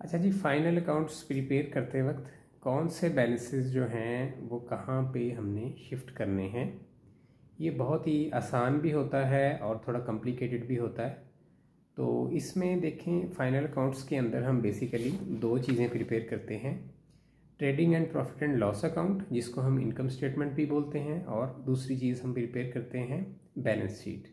अच्छा जी, final accounts prepare करते वक्त कौन से बैलेंसेस जो हैं वो कहाँ पे हमने शिफ्ट करने हैं। ये बहुत ही आसान भी होता है और थोड़ा कॉम्प्लिकेटेड भी होता है। तो इसमें देखें, फाइनल अकाउंट्स के अंदर हम बेसिकली दो चीज़ें प्रिपेयर करते हैं। Trading and profit and loss account, जिसको हम इनकम स्टेटमेंट भी बोलते हैं, और दूसरी चीज़ हम प्रिपेयर करते हैं बैलेंस शीट।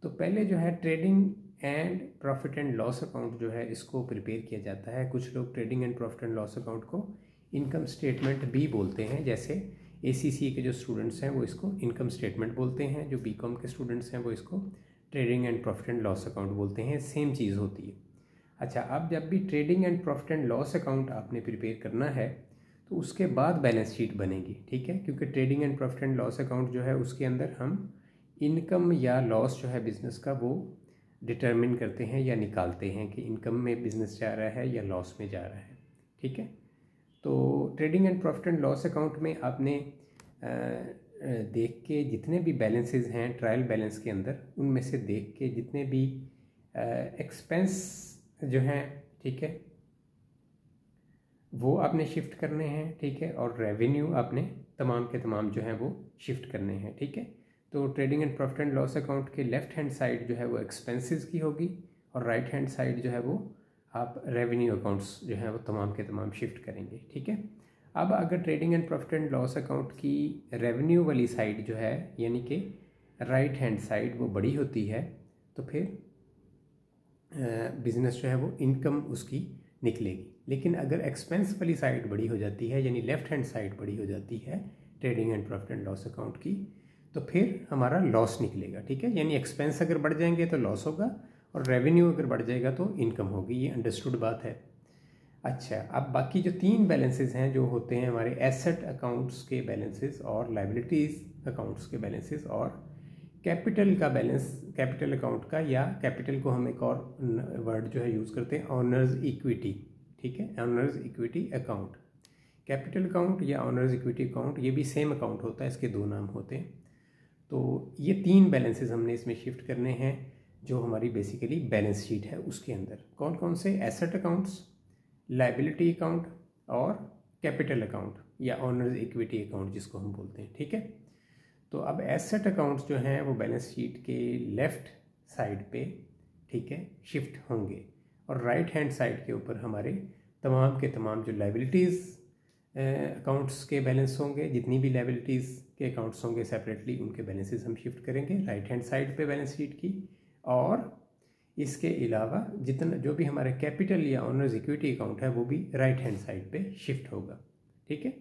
तो पहले जो है trading and profit and loss account जो है इसको प्रिपेयर किया जाता है। कुछ लोग trading and profit and loss account को इनकम स्टेटमेंट भी बोलते हैं, जैसे ACCA के जो स्टूडेंट्स हैं वो इसको इनकम स्टेटमेंट बोलते हैं, जो BCom के स्टूडेंट्स हैं वो इसको trading and profit and loss account बोलते हैं। सेम चीज़ होती है। अच्छा, अब जब भी trading and profit and loss account आपने प्रिपेयर करना है तो उसके बाद बैलेंस शीट बनेगी, ठीक है। क्योंकि trading and profit and loss account जो है उसके अंदर हम इनकम या लॉस जो है बिज़नेस का वो डिटरमिन करते हैं या निकालते हैं कि इनकम में बिज़नेस जा रहा है या लॉस में जा रहा है, ठीक है। तो trading and profit and loss account में आपने देख के जितने भी बैलेंसेस हैं ट्रायल बैलेंस के अंदर, उनमें से देख के जितने भी एक्सपेंस जो हैं, ठीक है, वो आपने शिफ्ट करने हैं, ठीक है। और रेवेन्यू आपने तमाम के तमाम जो है वो शिफ्ट करने हैं, ठीक है। तो trading and profit and loss account के लेफ्ट हैंड साइड जो है वो एक्सपेंसेस की होगी, और राइट हैंड साइड जो है वो आप रेवेन्यू अकाउंट्स जो है वो तमाम के तमाम शिफ्ट करेंगे, ठीक है। अब अगर trading and profit and loss account की रेवेन्यू वाली साइड जो है, यानी कि राइट हैंड साइड, वो बड़ी होती है, तो फिर बिज़नेस जो है वो इनकम उसकी निकलेगी। लेकिन अगर एक्सपेंस वाली साइड बड़ी हो जाती है, यानी लेफ़्ट हैंड साइड बड़ी हो जाती है trading and profit and loss account की, तो फिर हमारा लॉस निकलेगा, ठीक है। यानी एक्सपेंस अगर बढ़ जाएंगे तो लॉस होगा, और रेवेन्यू अगर बढ़ जाएगा तो इनकम होगी। ये अंडरस्टूड बात है। अच्छा, अब बाकी जो तीन बैलेंसेस हैं जो होते हैं हमारे एसेट अकाउंट्स के बैलेंसेस, और लाइबिलिटीज़ अकाउंट्स के बैलेंसेस, और कैपिटल का बैलेंस, कैपिटल अकाउंट का, या कैपिटल को हम एक और वर्ड जो है यूज़ करते हैं, ऑनर्स इक्विटी, ठीक है, honours equity account. Capital account या ऑनर्स इक्विटी अकाउंट, ये भी सेम अकाउंट होता है, इसके दो नाम होते हैं। तो ये तीन बैलेंसेस हमने इसमें शिफ्ट करने हैं, जो हमारी बेसिकली बैलेंस शीट है। उसके अंदर कौन कौन से? एसेट अकाउंट्स, लाइबिलिटी अकाउंट, और कैपिटल अकाउंट या ऑनर्स इक्विटी अकाउंट जिसको हम बोलते हैं, ठीक है। तो अब एसेट अकाउंट्स जो हैं वो बैलेंस शीट के लेफ़्ट साइड पे, ठीक है, शिफ्ट होंगे, और राइट हैंड साइड के ऊपर हमारे तमाम के तमाम जो लाइबिलिटीज़ अकाउंट्स के बैलेंस होंगे, जितनी भी लाइबिलिटीज़ के अकाउंट्स होंगे सेपरेटली, उनके बैलेंसेस हम शिफ्ट करेंगे राइट हैंड साइड पे बैलेंस शीट की। और इसके अलावा जितना जो भी हमारे कैपिटल या ऑनर्स इक्विटी अकाउंट है वो भी राइट हैंड साइड पे शिफ्ट होगा, ठीक है।